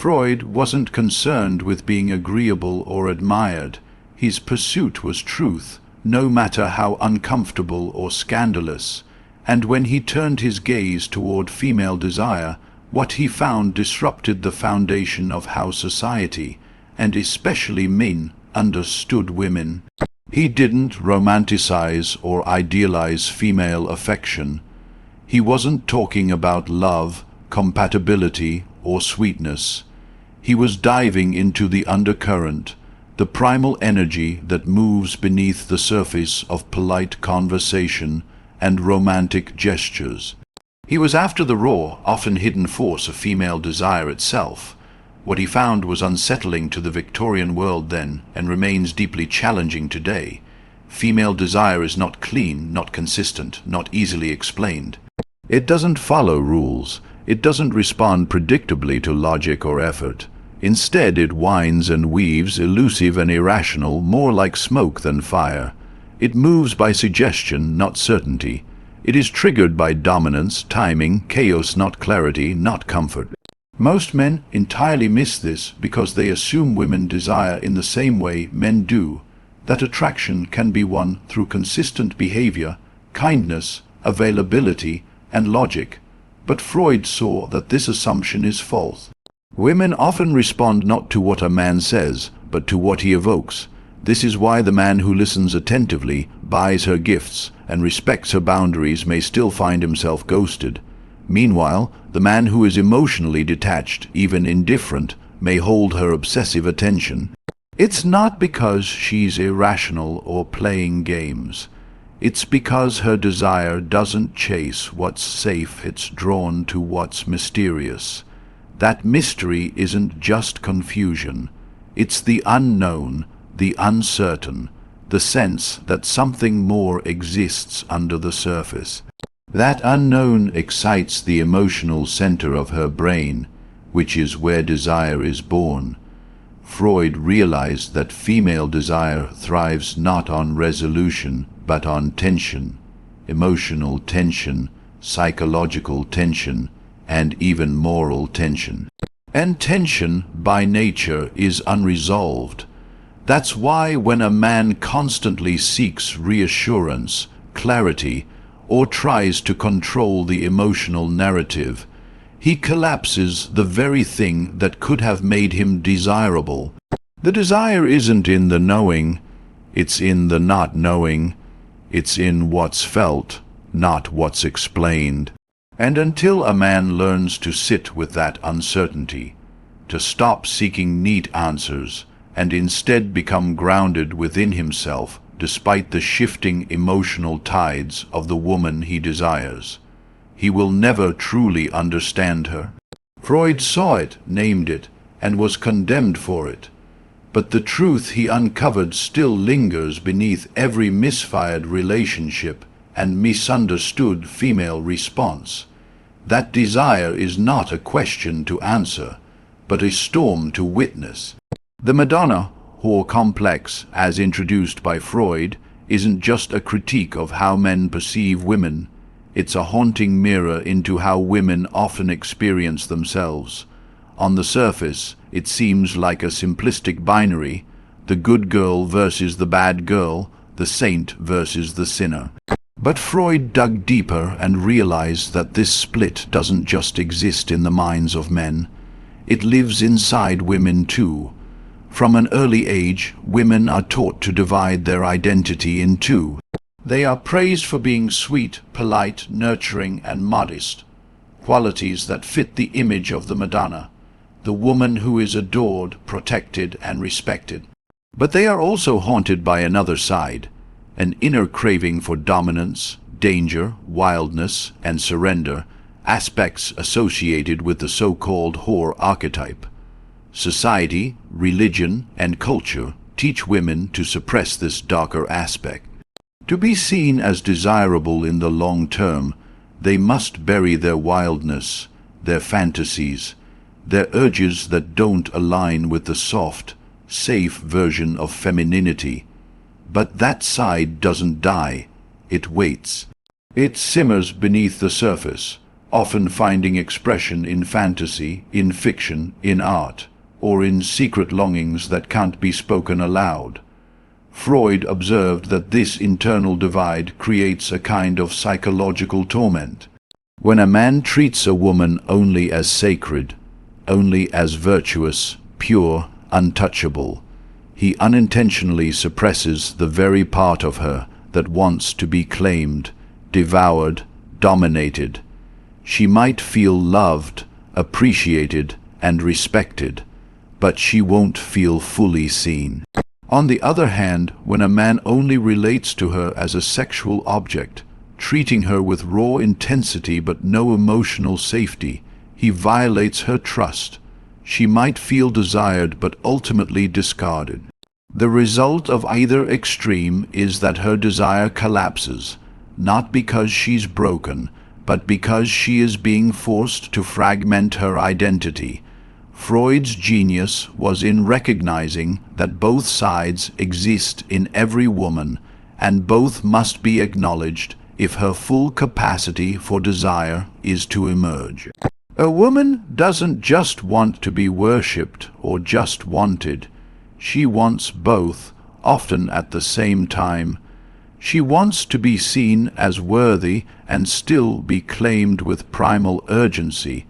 Freud wasn't concerned with being agreeable or admired. His pursuit was truth, no matter how uncomfortable or scandalous. And when he turned his gaze toward female desire, what he found disrupted the foundation of how society, and especially men, understood women. He didn't romanticize or idealize female affection. He wasn't talking about love, compatibility, or sweetness. He was diving into the undercurrent, the primal energy that moves beneath the surface of polite conversation and romantic gestures. He was after the raw, often hidden force of female desire itself. What he found was unsettling to the Victorian world then, and remains deeply challenging today. Female desire is not clean, not consistent, not easily explained. It doesn't follow rules. It doesn't respond predictably to logic or effort. Instead, it winds and weaves, elusive and irrational, more like smoke than fire. It moves by suggestion, not certainty. It is triggered by dominance, timing, chaos, not clarity, not comfort. Most men entirely miss this because they assume women desire in the same way men do, that attraction can be won through consistent behavior, kindness, availability, and logic. But Freud saw that this assumption is false. Women often respond not to what a man says, but to what he evokes. This is why the man who listens attentively, buys her gifts, and respects her boundaries may still find himself ghosted. Meanwhile, the man who is emotionally detached, even indifferent, may hold her obsessive attention. It's not because she's irrational or playing games. It's because her desire doesn't chase what's safe, it's drawn to what's mysterious. That mystery isn't just confusion. It's the unknown, the uncertain, the sense that something more exists under the surface. That unknown excites the emotional center of her brain, which is where desire is born. Freud realized that female desire thrives not on resolution, but on tension, emotional tension, psychological tension, and even moral tension. And tension, by nature, is unresolved. That's why when a man constantly seeks reassurance, clarity, or tries to control the emotional narrative, he collapses the very thing that could have made him desirable. The desire isn't in the knowing, it's in the not knowing. It's in what's felt, not what's explained. And until a man learns to sit with that uncertainty, to stop seeking neat answers, and instead become grounded within himself despite the shifting emotional tides of the woman he desires, he will never truly understand her. Freud saw it, named it, and was condemned for it. But the truth he uncovered still lingers beneath every misfired relationship and misunderstood female response. That desire is not a question to answer, but a storm to witness. The Madonna, or complex, as introduced by Freud, isn't just a critique of how men perceive women. It's a haunting mirror into how women often experience themselves. On the surface, it seems like a simplistic binary, the good girl versus the bad girl, the saint versus the sinner. But Freud dug deeper and realized that this split doesn't just exist in the minds of men. It lives inside women too. From an early age, women are taught to divide their identity in two. They are praised for being sweet, polite, nurturing, and modest, qualities that fit the image of the Madonna, the woman who is adored, protected, and respected. But they are also haunted by another side, an inner craving for dominance, danger, wildness, and surrender, aspects associated with the so-called whore archetype. Society, religion, and culture teach women to suppress this darker aspect. To be seen as desirable in the long term, they must bury their wildness, their fantasies, their urges that don't align with the soft, safe version of femininity. But that side doesn't die, it waits. It simmers beneath the surface, often finding expression in fantasy, in fiction, in art, or in secret longings that can't be spoken aloud. Freud observed that this internal divide creates a kind of psychological torment. When a man treats a woman only as sacred, only as virtuous, pure, untouchable, he unintentionally suppresses the very part of her that wants to be claimed, devoured, dominated. She might feel loved, appreciated, and respected, but she won't feel fully seen. On the other hand, when a man only relates to her as a sexual object, treating her with raw intensity but no emotional safety, he violates her trust. She might feel desired but ultimately discarded. The result of either extreme is that her desire collapses, not because she's broken, but because she is being forced to fragment her identity. Freud's genius was in recognizing that both sides exist in every woman, and both must be acknowledged if her full capacity for desire is to emerge. A woman doesn't just want to be worshipped or just wanted. She wants both, often at the same time. She wants to be seen as worthy and still be claimed with primal urgency.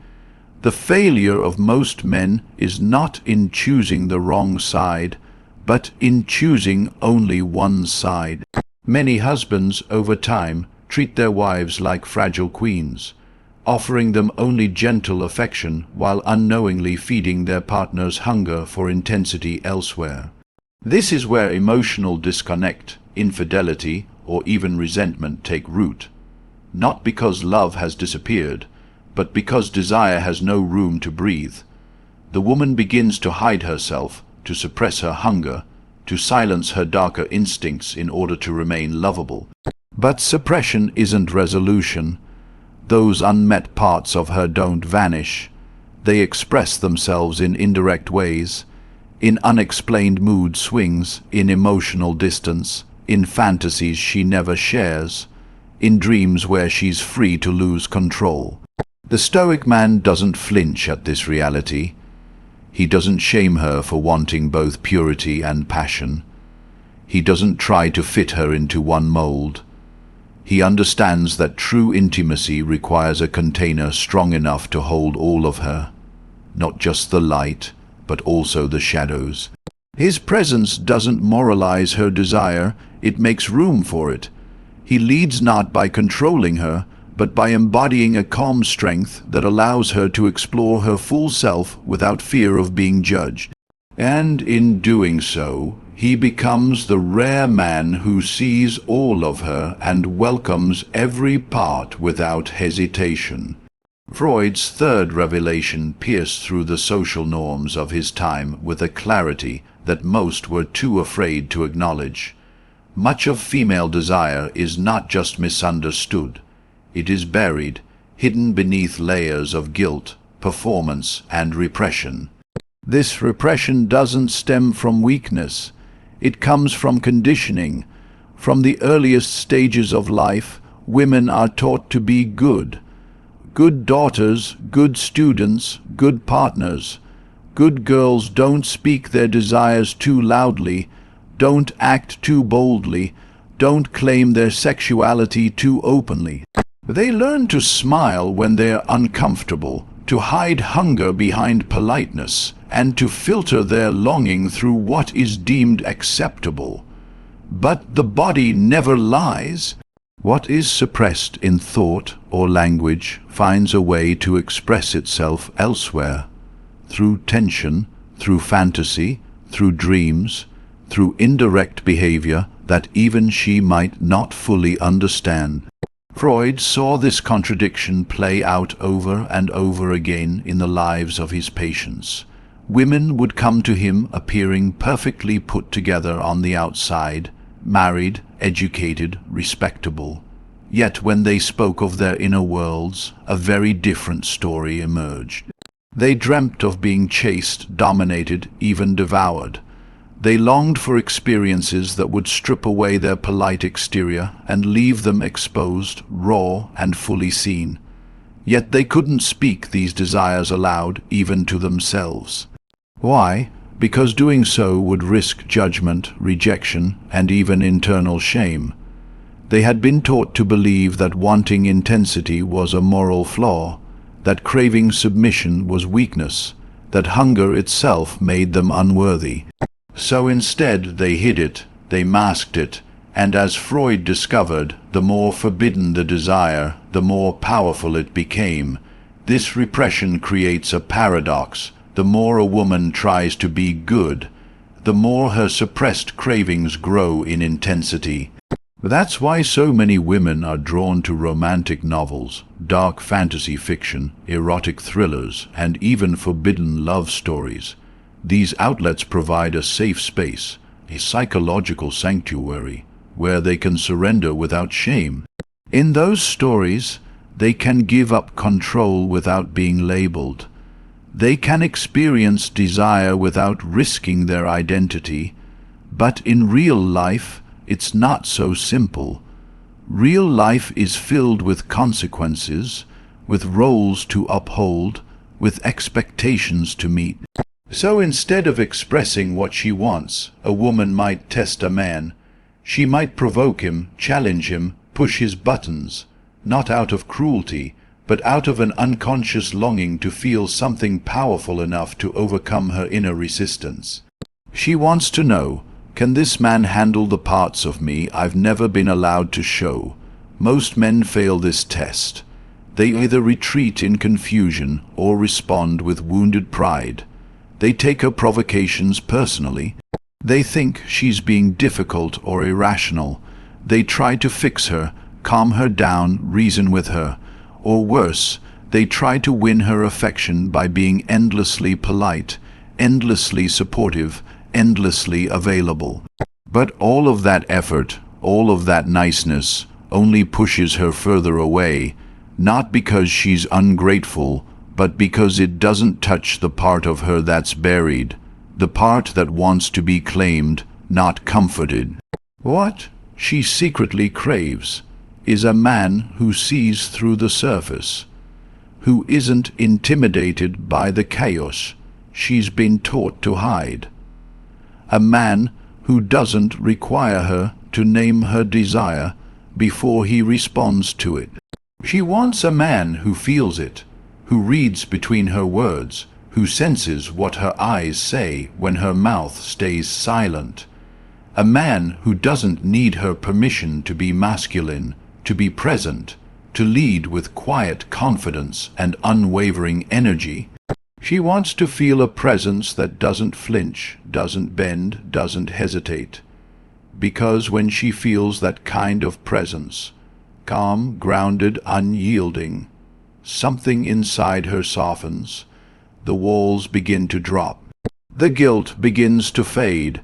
The failure of most men is not in choosing the wrong side, but in choosing only one side. Many husbands, over time, treat their wives like fragile queens, offering them only gentle affection while unknowingly feeding their partner's hunger for intensity elsewhere. This is where emotional disconnect, infidelity, or even resentment take root, not because love has disappeared, but because desire has no room to breathe. The woman begins to hide herself, to suppress her hunger, to silence her darker instincts in order to remain lovable. But suppression isn't resolution. Those unmet parts of her don't vanish. They express themselves in indirect ways, in unexplained mood swings, in emotional distance, in fantasies she never shares, in dreams where she's free to lose control. The Stoic man doesn't flinch at this reality. He doesn't shame her for wanting both purity and passion. He doesn't try to fit her into one mold. He understands that true intimacy requires a container strong enough to hold all of her, not just the light, but also the shadows. His presence doesn't moralize her desire, it makes room for it. He leads not by controlling her, but by embodying a calm strength that allows her to explore her full self without fear of being judged. And in doing so, he becomes the rare man who sees all of her and welcomes every part without hesitation. Freud's third revelation pierced through the social norms of his time with a clarity that most were too afraid to acknowledge. Much of female desire is not just misunderstood. It is buried, hidden beneath layers of guilt, performance, and repression. This repression doesn't stem from weakness. It comes from conditioning. From the earliest stages of life, women are taught to be good. Good daughters, good students, good partners. Good girls don't speak their desires too loudly, don't act too boldly, don't claim their sexuality too openly. They learn to smile when they're uncomfortable, to hide hunger behind politeness, and to filter their longing through what is deemed acceptable. But the body never lies. What is suppressed in thought or language finds a way to express itself elsewhere, through tension, through fantasy, through dreams, through indirect behavior that even she might not fully understand. Freud saw this contradiction play out over and over again in the lives of his patients. Women would come to him appearing perfectly put together on the outside, married, educated, respectable. Yet when they spoke of their inner worlds, a very different story emerged. They dreamt of being chased, dominated, even devoured. They longed for experiences that would strip away their polite exterior and leave them exposed, raw, and fully seen. Yet they couldn't speak these desires aloud, even to themselves. Why? Because doing so would risk judgment, rejection, and even internal shame. They had been taught to believe that wanting intensity was a moral flaw, that craving submission was weakness, that hunger itself made them unworthy. So instead they hid it, they masked it, and as Freud discovered, the more forbidden the desire, the more powerful it became. This repression creates a paradox. The more a woman tries to be good, the more her suppressed cravings grow in intensity. That's why so many women are drawn to romantic novels, dark fantasy fiction, erotic thrillers, and even forbidden love stories. These outlets provide a safe space, a psychological sanctuary, where they can surrender without shame. In those stories, they can give up control without being labeled. They can experience desire without risking their identity. But in real life, it's not so simple. Real life is filled with consequences, with roles to uphold, with expectations to meet. So instead of expressing what she wants, a woman might test a man. She might provoke him, challenge him, push his buttons, not out of cruelty, but out of an unconscious longing to feel something powerful enough to overcome her inner resistance. She wants to know, can this man handle the parts of me I've never been allowed to show? Most men fail this test. They either retreat in confusion or respond with wounded pride. They take her provocations personally. They think she's being difficult or irrational. They try to fix her, calm her down, reason with her. Or worse, they try to win her affection by being endlessly polite, endlessly supportive, endlessly available. But all of that effort, all of that niceness, only pushes her further away, not because she's ungrateful, but because it doesn't touch the part of her that's buried, the part that wants to be claimed, not comforted. What she secretly craves is a man who sees through the surface, who isn't intimidated by the chaos she's been taught to hide. A man who doesn't require her to name her desire before he responds to it. She wants a man who feels it, who reads between her words, who senses what her eyes say when her mouth stays silent. A man who doesn't need her permission to be masculine, to be present, to lead with quiet confidence and unwavering energy. She wants to feel a presence that doesn't flinch, doesn't bend, doesn't hesitate. Because when she feels that kind of presence, calm, grounded, unyielding, something inside her softens. The walls begin to drop. The guilt begins to fade,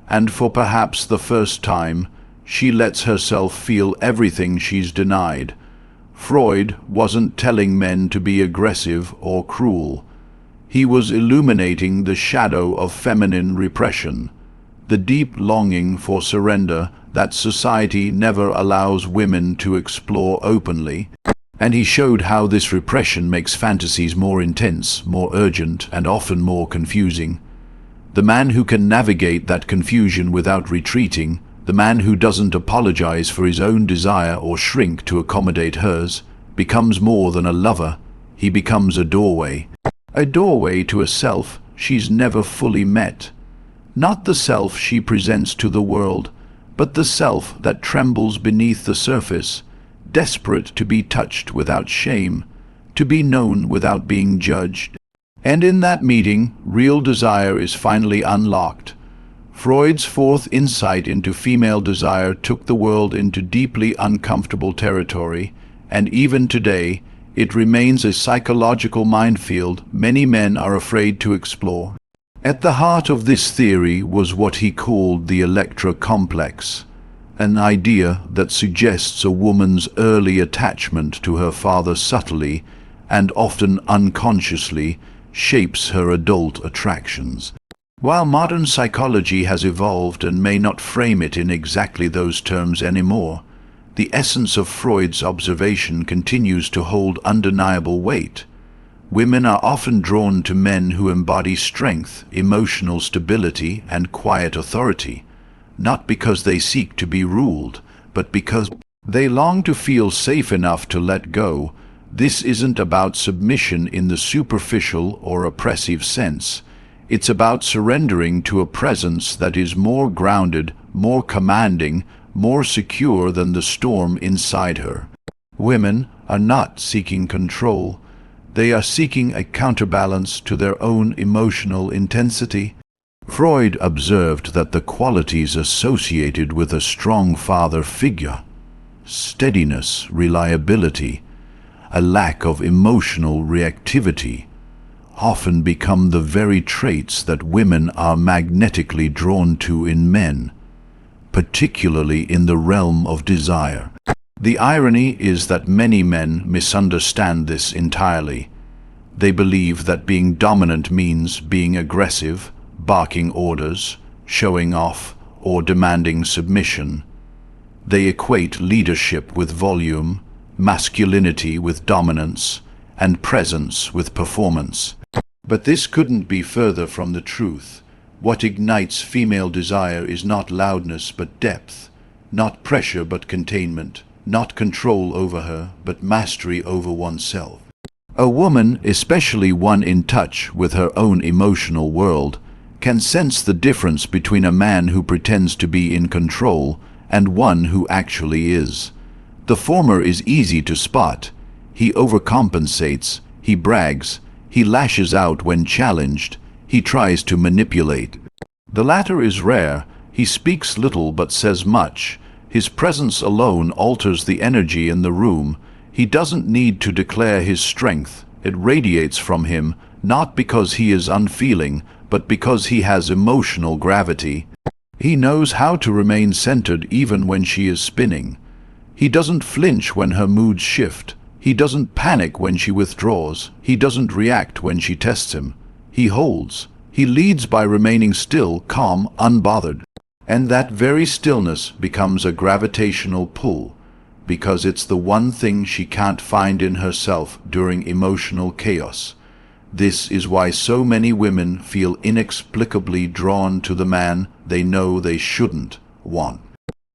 and for perhaps the first time, she lets herself feel everything she's denied. Freud wasn't telling men to be aggressive or cruel. He was illuminating the shadow of feminine repression, the deep longing for surrender that society never allows women to explore openly. And he showed how this repression makes fantasies more intense, more urgent, and often more confusing. The man who can navigate that confusion without retreating, the man who doesn't apologize for his own desire or shrink to accommodate hers, becomes more than a lover. He becomes a doorway to a self she's never fully met. Not the self she presents to the world, but the self that trembles beneath the surface, desperate to be touched without shame, to be known without being judged. And in that meeting, real desire is finally unlocked. Freud's fourth insight into female desire took the world into deeply uncomfortable territory, and even today, it remains a psychological minefield many men are afraid to explore. At the heart of this theory was what he called the Electra complex, an idea that suggests a woman's early attachment to her father subtly and often unconsciously shapes her adult attractions. While modern psychology has evolved and may not frame it in exactly those terms anymore, The essence of Freud's observation continues to hold undeniable weight. Women are often drawn to men who embody strength, emotional stability, and quiet authority, not because they seek to be ruled, but because they long to feel safe enough to let go. This isn't about submission in the superficial or oppressive sense. It's about surrendering to a presence that is more grounded, more commanding, more secure than the storm inside her. Women are not seeking control. They are seeking a counterbalance to their own emotional intensity. Freud observed that the qualities associated with a strong father figure, steadiness, reliability, a lack of emotional reactivity, often become the very traits that women are magnetically drawn to in men, particularly in the realm of desire. The irony is that many men misunderstand this entirely. They believe that being dominant means being aggressive, barking orders, showing off, or demanding submission. They equate leadership with volume, masculinity with dominance, and presence with performance. But this couldn't be further from the truth. What ignites female desire is not loudness but depth, not pressure but containment, not control over her but mastery over oneself. A woman, especially one in touch with her own emotional world, can sense the difference between a man who pretends to be in control and one who actually is. The former is easy to spot. He overcompensates, he brags, he lashes out when challenged, he tries to manipulate. The latter is rare. He speaks little but says much. His presence alone alters the energy in the room. He doesn't need to declare his strength. It radiates from him, not because he is unfeeling, but because he has emotional gravity. He knows how to remain centered even when she is spinning. He doesn't flinch when her moods shift. He doesn't panic when she withdraws. He doesn't react when she tests him. He holds. He leads by remaining still, calm, unbothered. And that very stillness becomes a gravitational pull, because it's the one thing she can't find in herself during emotional chaos. This is why so many women feel inexplicably drawn to the man they know they shouldn't want.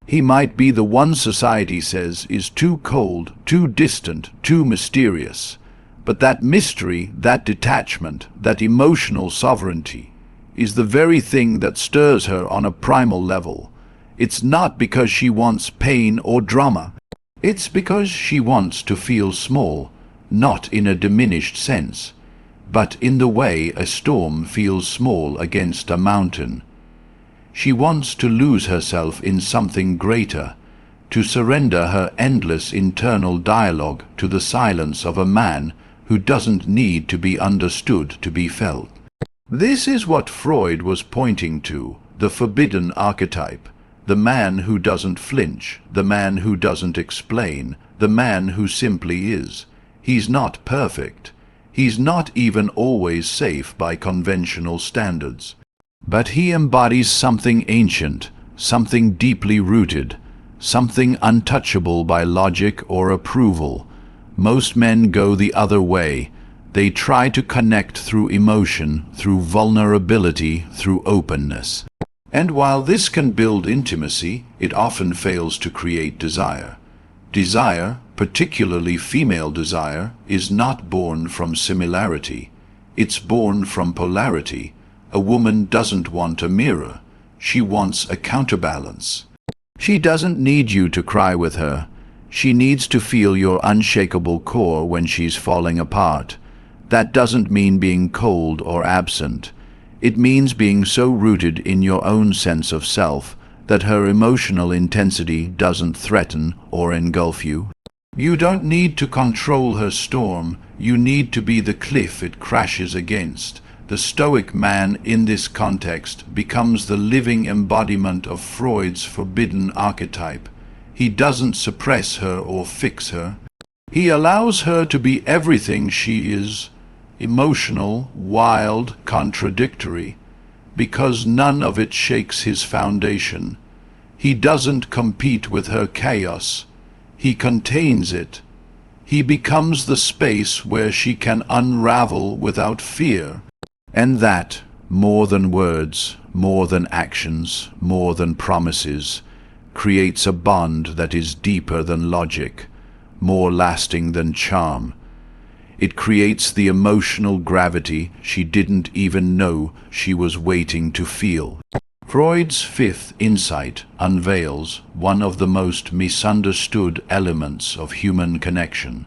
He might be the one society says is too cold, too distant, too mysterious. But that mystery, that detachment, that emotional sovereignty, is the very thing that stirs her on a primal level. It's not because she wants pain or drama. It's because she wants to feel small, not in a diminished sense, but in the way a storm feels small against a mountain. She wants to lose herself in something greater, to surrender her endless internal dialogue to the silence of a man who doesn't need to be understood to be felt. This is what Freud was pointing to, the forbidden archetype, the man who doesn't flinch, the man who doesn't explain, the man who simply is. He's not perfect. He's not even always safe by conventional standards. But he embodies something ancient, something deeply rooted, something untouchable by logic or approval. Most men go the other way. They try to connect through emotion, through vulnerability, through openness. And while this can build intimacy, it often fails to create desire. Desire, particularly female desire, is not born from similarity. It's born from polarity. A woman doesn't want a mirror. She wants a counterbalance. She doesn't need you to cry with her. She needs to feel your unshakable core when she's falling apart. That doesn't mean being cold or absent. It means being so rooted in your own sense of self that her emotional intensity doesn't threaten or engulf you. You don't need to control her storm. You need to be the cliff it crashes against. The Stoic man in this context becomes the living embodiment of Freud's forbidden archetype. He doesn't suppress her or fix her. He allows her to be everything she is, emotional, wild, contradictory, because none of it shakes his foundation. He doesn't compete with her chaos. He contains it. He becomes the space where she can unravel without fear. And that, more than words, more than actions, more than promises, creates a bond that is deeper than logic, more lasting than charm. It creates the emotional gravity she didn't even know she was waiting to feel. Freud's fifth insight unveils one of the most misunderstood elements of human connection: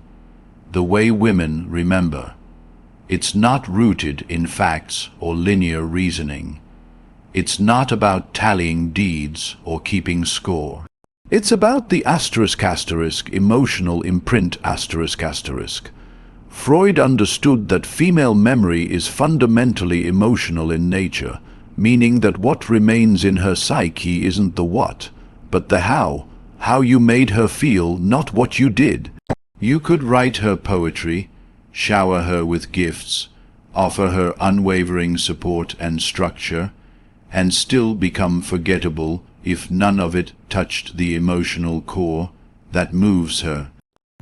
the way women remember. It's not rooted in facts or linear reasoning. It's not about tallying deeds or keeping score. It's about the *** emotional imprint ***. Freud understood that female memory is fundamentally emotional in nature, meaning that what remains in her psyche isn't the what, but the how you made her feel, not what you did. You could write her poetry, shower her with gifts, offer her unwavering support and structure, and still become forgettable if none of it touched the emotional core that moves her.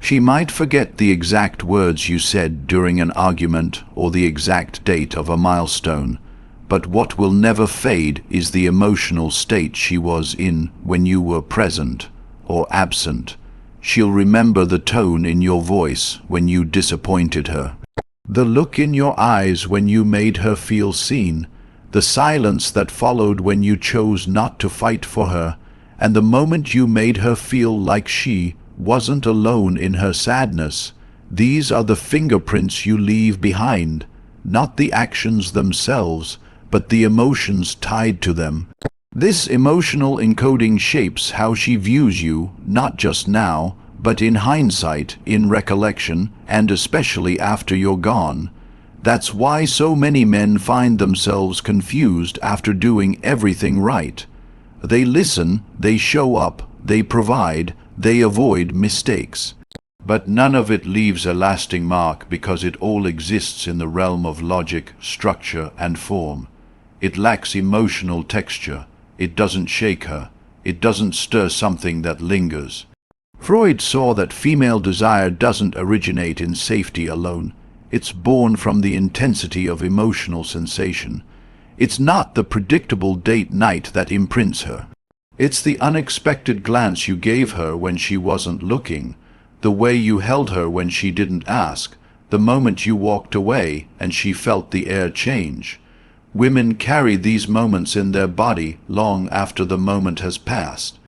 She might forget the exact words you said during an argument or the exact date of a milestone, but what will never fade is the emotional state she was in when you were present or absent. She'll remember the tone in your voice when you disappointed her, the look in your eyes when you made her feel seen, the silence that followed when you chose not to fight for her, and the moment you made her feel like she wasn't alone in her sadness. These are the fingerprints you leave behind, not the actions themselves, but the emotions tied to them. This emotional encoding shapes how she views you, not just now, but in hindsight, in recollection, and especially after you're gone. That's why so many men find themselves confused after doing everything right. They listen, they show up, they provide, they avoid mistakes. But none of it leaves a lasting mark because it all exists in the realm of logic, structure, and form. It lacks emotional texture. It doesn't shake her. It doesn't stir something that lingers. Freud saw that female desire doesn't originate in safety alone. It's born from the intensity of emotional sensation. It's not the predictable date night that imprints her. It's the unexpected glance you gave her when she wasn't looking, the way you held her when she didn't ask, the moment you walked away and she felt the air change. Women carry these moments in their body long after the moment has passed.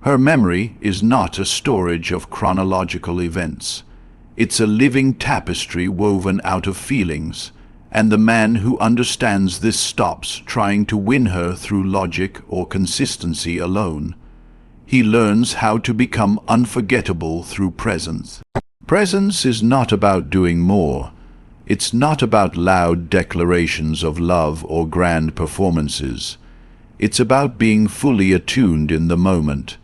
Her memory is not a storage of chronological events. It's a living tapestry woven out of feelings, and the man who understands this stops trying to win her through logic or consistency alone. He learns how to become unforgettable through presence. Presence is not about doing more. It's not about loud declarations of love or grand performances. It's about being fully attuned in the moment.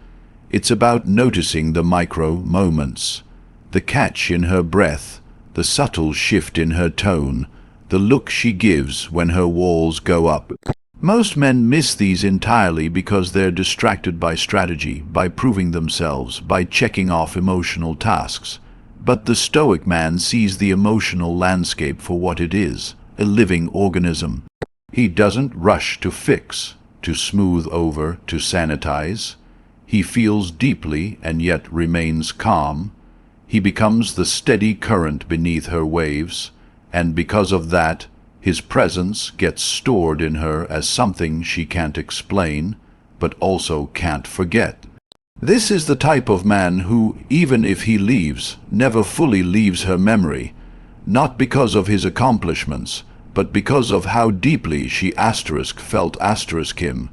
It's about noticing the micro moments, the catch in her breath, the subtle shift in her tone, the look she gives when her walls go up. Most men miss these entirely because they're distracted by strategy, by proving themselves, by checking off emotional tasks. But the Stoic man sees the emotional landscape for what it is, a living organism. He doesn't rush to fix, to smooth over, to sanitize. He feels deeply and yet remains calm. He becomes the steady current beneath her waves, and because of that, his presence gets stored in her as something she can't explain, but also can't forget. This is the type of man who, even if he leaves, never fully leaves her memory, not because of his accomplishments, but because of how deeply she felt him.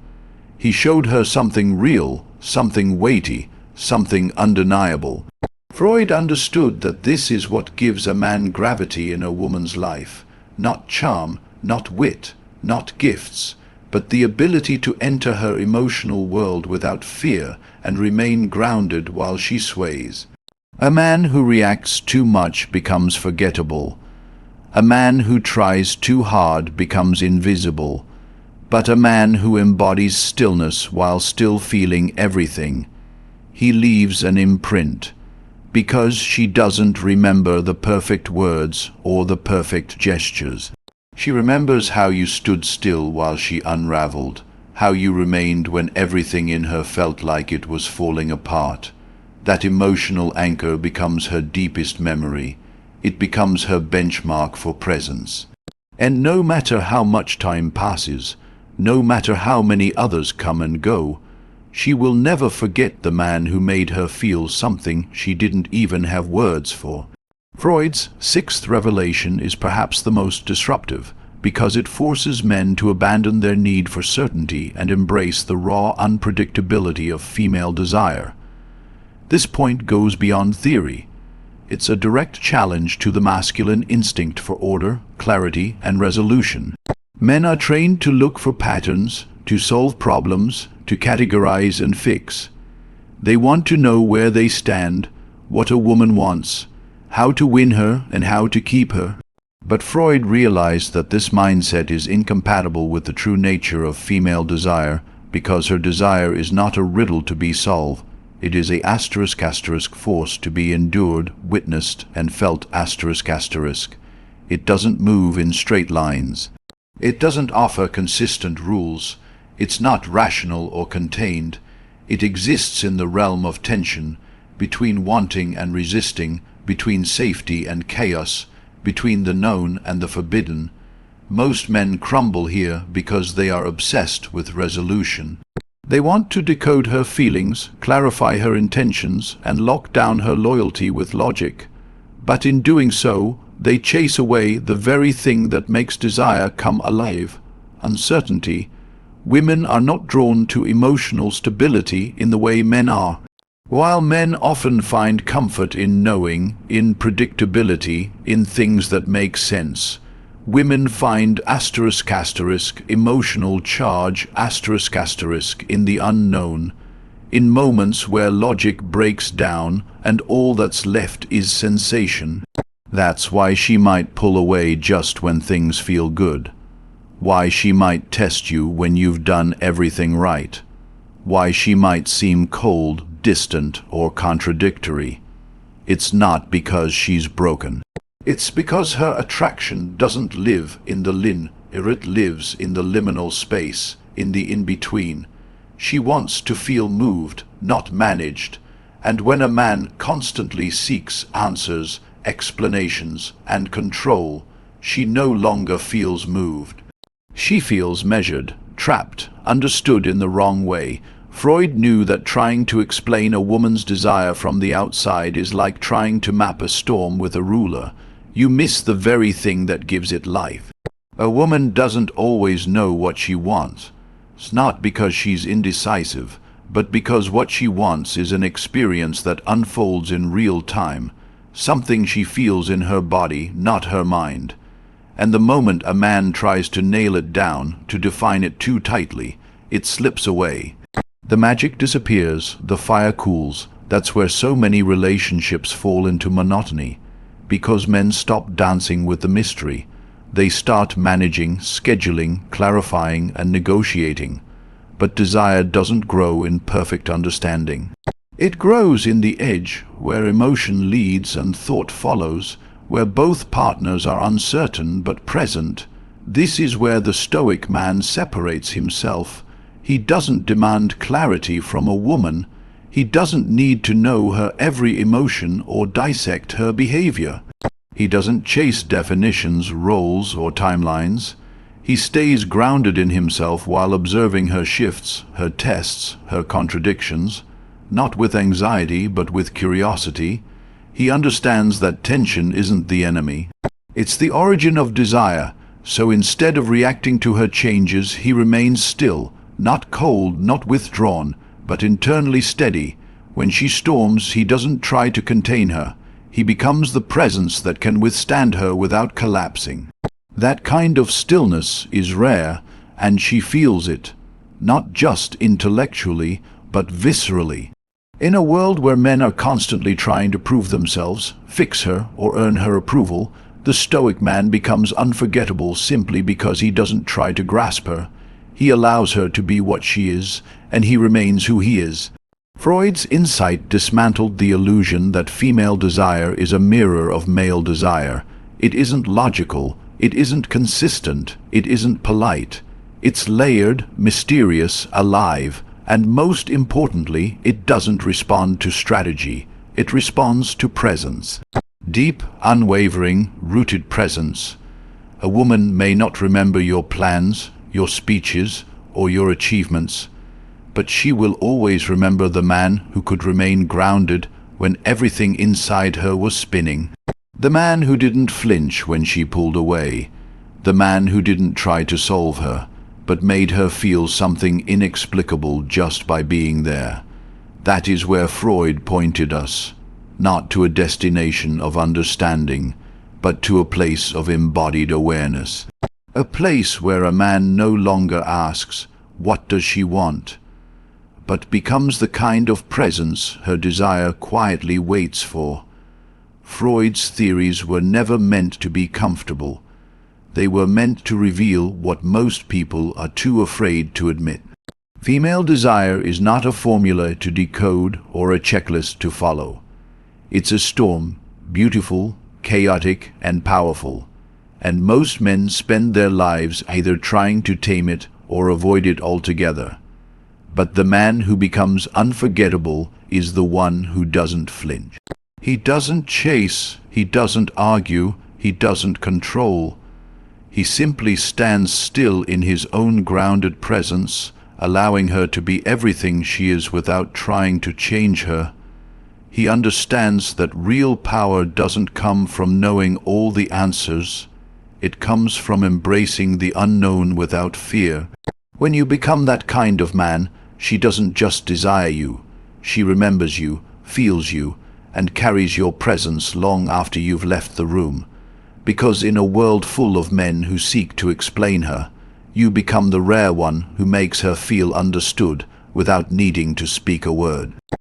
He showed her something real, something weighty, something undeniable. Freud understood that this is what gives a man gravity in a woman's life, not charm, not wit, not gifts, but the ability to enter her emotional world without fear and remain grounded while she sways. A man who reacts too much becomes forgettable. A man who tries too hard becomes invisible. But a man who embodies stillness while still feeling everything, he leaves an imprint. because she doesn't remember the perfect words or the perfect gestures. She remembers how you stood still while she unraveled, how you remained when everything in her felt like it was falling apart. That emotional anchor becomes her deepest memory. It becomes her benchmark for presence. And no matter how much time passes, no matter how many others come and go, she will never forget the man who made her feel something she didn't even have words for. Freud's sixth revelation is perhaps the most disruptive, because it forces men to abandon their need for certainty and embrace the raw unpredictability of female desire. This point goes beyond theory. It's a direct challenge to the masculine instinct for order, clarity, and resolution. Men are trained to look for patterns, to solve problems, to categorize and fix. They want to know where they stand, what a woman wants, how to win her and how to keep her. But Freud realized that this mindset is incompatible with the true nature of female desire, because her desire is not a riddle to be solved. It is a *** force to be endured, witnessed, and felt ***. It doesn't move in straight lines. It doesn't offer consistent rules. It's not rational or contained. It exists in the realm of tension, between wanting and resisting, between safety and chaos, between the known and the forbidden. Most men crumble here because they are obsessed with resolution. They want to decode her feelings, clarify her intentions, and lock down her loyalty with logic. But in doing so, they chase away the very thing that makes desire come alive: uncertainty. Women are not drawn to emotional stability in the way men are. While men often find comfort in knowing, in predictability, in things that make sense, women find ** emotional charge * in the unknown, in moments where logic breaks down and all that's left is sensation. That's why she might pull away just when things feel good. Why she might test you when you've done everything right. Why she might seem cold, distant, or contradictory. It's not because she's broken. It's because her attraction doesn't live in the it lives in the liminal space, in the in-between. She wants to feel moved, not managed. And when a man constantly seeks answers, explanations, and control, she no longer feels moved. She feels measured, trapped, understood in the wrong way. Freud knew that trying to explain a woman's desire from the outside is like trying to map a storm with a ruler. You miss the very thing that gives it life. A woman doesn't always know what she wants. It's not because she's indecisive, but because what she wants is an experience that unfolds in real time, something she feels in her body, not her mind. And the moment a man tries to nail it down, to define it too tightly, it slips away. The magic disappears, the fire cools. That's where so many relationships fall into monotony, because men stop dancing with the mystery. They start managing, scheduling, clarifying, and negotiating. But desire doesn't grow in perfect understanding. It grows in the edge, where emotion leads and thought follows, where both partners are uncertain but present. This is where the Stoic man separates himself. He doesn't demand clarity from a woman. He doesn't need to know her every emotion or dissect her behavior. He doesn't chase definitions, roles, or timelines. He stays grounded in himself while observing her shifts, her tests, her contradictions, not with anxiety but with curiosity. He understands that tension isn't the enemy. It's the origin of desire, so instead of reacting to her changes, he remains still, not cold, not withdrawn, but internally steady. When she storms, he doesn't try to contain her. He becomes the presence that can withstand her without collapsing. That kind of stillness is rare, and she feels it, not just intellectually, but viscerally. In a world where men are constantly trying to prove themselves, fix her, or earn her approval, the Stoic man becomes unforgettable simply because he doesn't try to grasp her. He allows her to be what she is, and he remains who he is. Freud's insight dismantled the illusion that female desire is a mirror of male desire. It isn't logical, it isn't consistent, it isn't polite. It's layered, mysterious, alive, and most importantly, it doesn't respond to strategy. It responds to presence. Deep, unwavering, rooted presence. A woman may not remember your plans, your speeches, or your achievements, but she will always remember the man who could remain grounded when everything inside her was spinning. The man who didn't flinch when she pulled away. The man who didn't try to solve her, but made her feel something inexplicable just by being there. That is where Freud pointed us, not to a destination of understanding, but to a place of embodied awareness. A place where a man no longer asks, "What does she want?" but becomes the kind of presence her desire quietly waits for. Freud's theories were never meant to be comfortable. They were meant to reveal what most people are too afraid to admit. Female desire is not a formula to decode or a checklist to follow. It's a storm, beautiful, chaotic, and powerful, and most men spend their lives either trying to tame it or avoid it altogether. But the man who becomes unforgettable is the one who doesn't flinch. He doesn't chase, he doesn't argue, he doesn't control. He simply stands still in his own grounded presence, allowing her to be everything she is without trying to change her. He understands that real power doesn't come from knowing all the answers. It comes from embracing the unknown without fear. When you become that kind of man, she doesn't just desire you. She remembers you, feels you, and carries your presence long after you've left the room. Because in a world full of men who seek to explain her, you become the rare one who makes her feel understood without needing to speak a word.